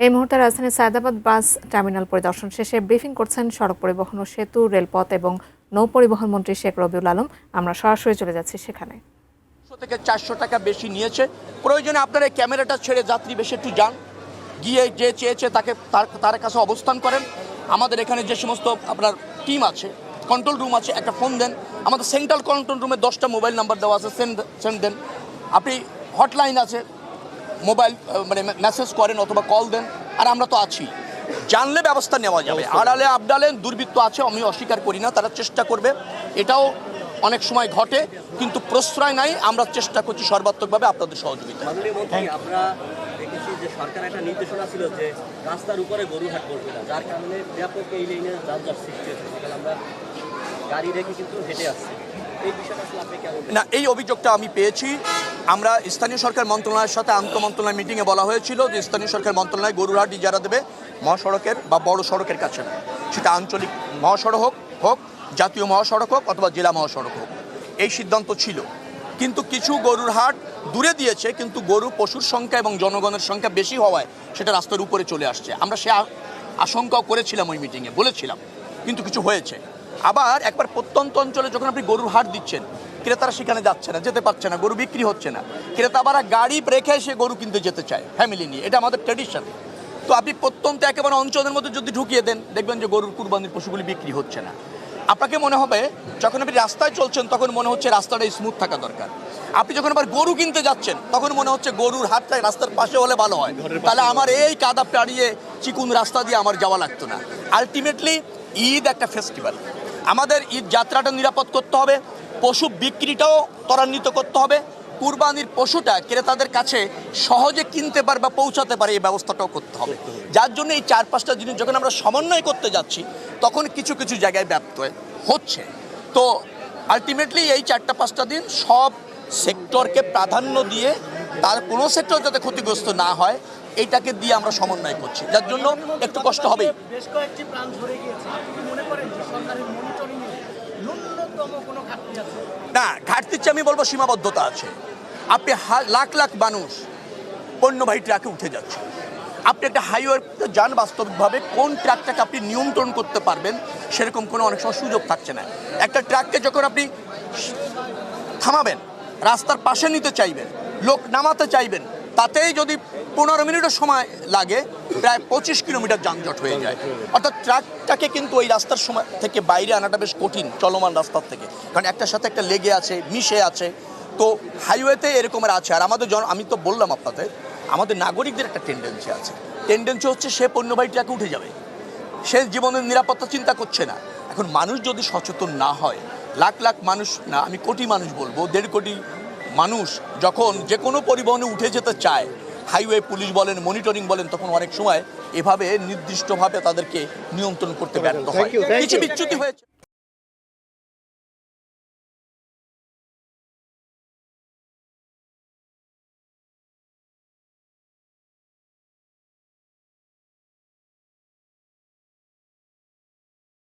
এই মুহূর্তে রাজধানীর সায়দাবাদ বাস টার্মিনাল পরিদর্শন শেষে ব্রিফিং করছেন সড়ক পরিবহন ও সেতু, রেলপথ এবং নৌ পরিবহন মন্ত্রী শেখ রবিউল আলম। আমরা সরাসরি চলে যাচ্ছি সেখানে। 100 থেকে 400 টাকা বেশি নিয়েছে। প্রয়োজনে আপনারা এই ক্যামেরাটা ছেড়ে যাত্রী বেশি একটু যান, গিয়ে যে চেয়েছে তাকে তার কাছে অবস্থান করেন। আমাদের এখানে যে সমস্ত আপনার টিম আছে, কন্ট্রোল রুম আছে, একটা ফোন দেন। আমাদের সেন্ট্রাল কন্ট্রোল রুমে 10টা মোবাইল নাম্বার দেওয়া আছে, সেন্ড দেন। আপনি হটলাইন আছে, মোবাইল মানে মেসেজ করেন অথবা কল দেন, আর আমরা তো আছি। জানলে ব্যবস্থা নেওয়া যাবে। আড়ালে আবডালে দুর্বৃত্ত আছে, আমি অস্বীকার করি না, তারা চেষ্টা করবে, এটাও অনেক সময় ঘটে, কিন্তু প্রশ্রয় নাই। আমরা চেষ্টা করছি সর্বাত্মকভাবে আপনাদের সহযোগিতা। আমরা দেখেছি যে সরকার একটা নির্দেশনা ছিল যে রাস্তার উপরে গরু হাট করবে না, যার কারণে ব্যাপক এই লাইনে যানজট সৃষ্টি হয়েছে। সেখানে আমরা গাড়ি রেখে কিন্তু হেঁটে আসছি। এই বিষয়টা আসলে আপনি কেমন? না, এই অভিযোগটা আমি পেয়েছি। আমরা স্থানীয় সরকার মন্ত্রণালয়ের সাথে আন্তঃমন্ত্রণালয় মিটিংয়ে বলা হয়েছিল যে স্থানীয় সরকার মন্ত্রণালয় গরুরহাট ইজারা দেবে মহাসড়কের বা বড় সড়কের কাছে না, সেটা আঞ্চলিক মহাসড়ক হোক, জাতীয় মহাসড়ক হোক অথবা জেলা মহাসড়ক হোক, এই সিদ্ধান্ত ছিল। কিন্তু কিছু গরুর হাট দূরে দিয়েছে, কিন্তু গরু পশুর সংখ্যা এবং জনগণের সংখ্যা বেশি হওয়ায় সেটা রাস্তার উপরে চলে আসছে। আমরা সে আশঙ্কাও করেছিলাম ওই মিটিংয়ে, বলেছিলাম, কিন্তু কিছু হয়েছে। আবার একবার প্রত্যন্ত অঞ্চলে যখন আপনি গরুর হাট দিচ্ছেন, ক্রেতারা সেখানে যাচ্ছে না, যেতে পারছে না, গরু বিক্রি হচ্ছে না। ক্রেতারা গাড়ি রেখে সে গরু কিনতে যেতে চায় ফ্যামিলি নিয়ে, এটা আমাদের ট্র্যাডিশন। তো আপনি প্রত্যন্ত একেবারে অঞ্চলের মধ্যে যদি ঢুকিয়ে দেন, দেখবেন যে গরুর কুরবানির পশুগুলি বিক্রি হচ্ছে না। আপনাকে মনে হবে যখন আপনি রাস্তায় চলছেন তখন মনে হচ্ছে রাস্তাটা স্মুথ থাকা দরকার। আপনি যখন আবার গরু কিনতে যাচ্ছেন তখন মনে হচ্ছে গরুর হাটটা রাস্তার পাশে হলে ভালো হয়, তাহলে আমার এই কাদা পেরিয়ে চিকুন রাস্তা দিয়ে আমার যাওয়া লাগতো না। আলটিমেটলি ঈদ একটা ফেস্টিভ্যাল, আমাদের ঈদ যাত্রাটা নিরাপদ করতে হবে, পশু বিক্রিটাও ত্বরান্বিত করতে হবে, কুরবানির পশুটা ক্রেতাদের কাছে সহজে কিনতে পারে বা পৌঁছাতে পারে এই ব্যবস্থাটাও করতে হবে। যার জন্য এই 4-5টা জিনিস যখন আমরা সমন্বয় করতে যাচ্ছি তখন কিছু কিছু জায়গায় ব্যর্থ হচ্ছে। তো আলটিমেটলি এই 4-5টা দিন সব সেক্টরকে প্রাধান্য দিয়ে তার কোনো সেক্টর যাতে ক্ষতিগ্রস্ত না হয় এইটাকে দিয়ে আমরা সমন্বয় করছি, যার জন্য একটু কষ্ট হবে। বেশ কয়েকটি প্রাণ ঝরে গিয়েছে, আপনি কি মনে করেন যে সরকারের মনিটরিংয়ে ন্যূনতম কোনো ঘাটতি আছে? না, ঘাটতির চেয়ে আমি বলবো সীমাবদ্ধতা আছে। আপনি লাখ লাখ মানুষ পণ্যবাহী ট্রাকে উঠে যাচ্ছে, আপনি একটা হাইওয়েতে যান, বাস্তবিকভাবে কোন ট্রাকটাকে আপনি নিয়ন্ত্রণ করতে পারবেন সেরকম কোনো অনেক সময় সুযোগ থাকছে না। একটা ট্রাককে যখন আপনি থামাবেন, রাস্তার পাশে নিতে চাইবেন, লোক নামাতে চাইবেন, তাতেই যদি 15 মিনিটের সময় লাগে, প্রায় 25 কিলোমিটার যানজট হয়ে যায়। অর্থাৎ ট্রাকটাকে কিন্তু ওই রাস্তার সময় থেকে বাইরে আনাটা বেশ কঠিন, চলমান রাস্তার থেকে, কারণ একটার সাথে একটা লেগে আছে, মিশে আছে। তো হাইওয়েতে এরকমের আছে। আর আমাদের আমি তো বললাম আপনাদের, আমাদের নাগরিকদের একটা টেন্ডেন্সি হচ্ছে সে পণ্যবাহী ট্রাকে উঠে যাবে, সে জীবনের নিরাপত্তা চিন্তা করছে না। এখন মানুষ যদি সচেতন না হয়, লাখ লাখ মানুষ না, আমি কোটি মানুষ বলবো, 1.5 কোটি মানুষ যখন যে কোনো পরিবহনে উঠে যেতে চায়, হাইওয়ে পুলিশ বলেন, মনিটরিং বলেন, তখন অনেক সময় এভাবে নির্দিষ্টভাবে তাদেরকে নিয়ন্ত্রণ করতে ব্যর্থ হয়, কিছু বিচ্যুতি হয়েছে।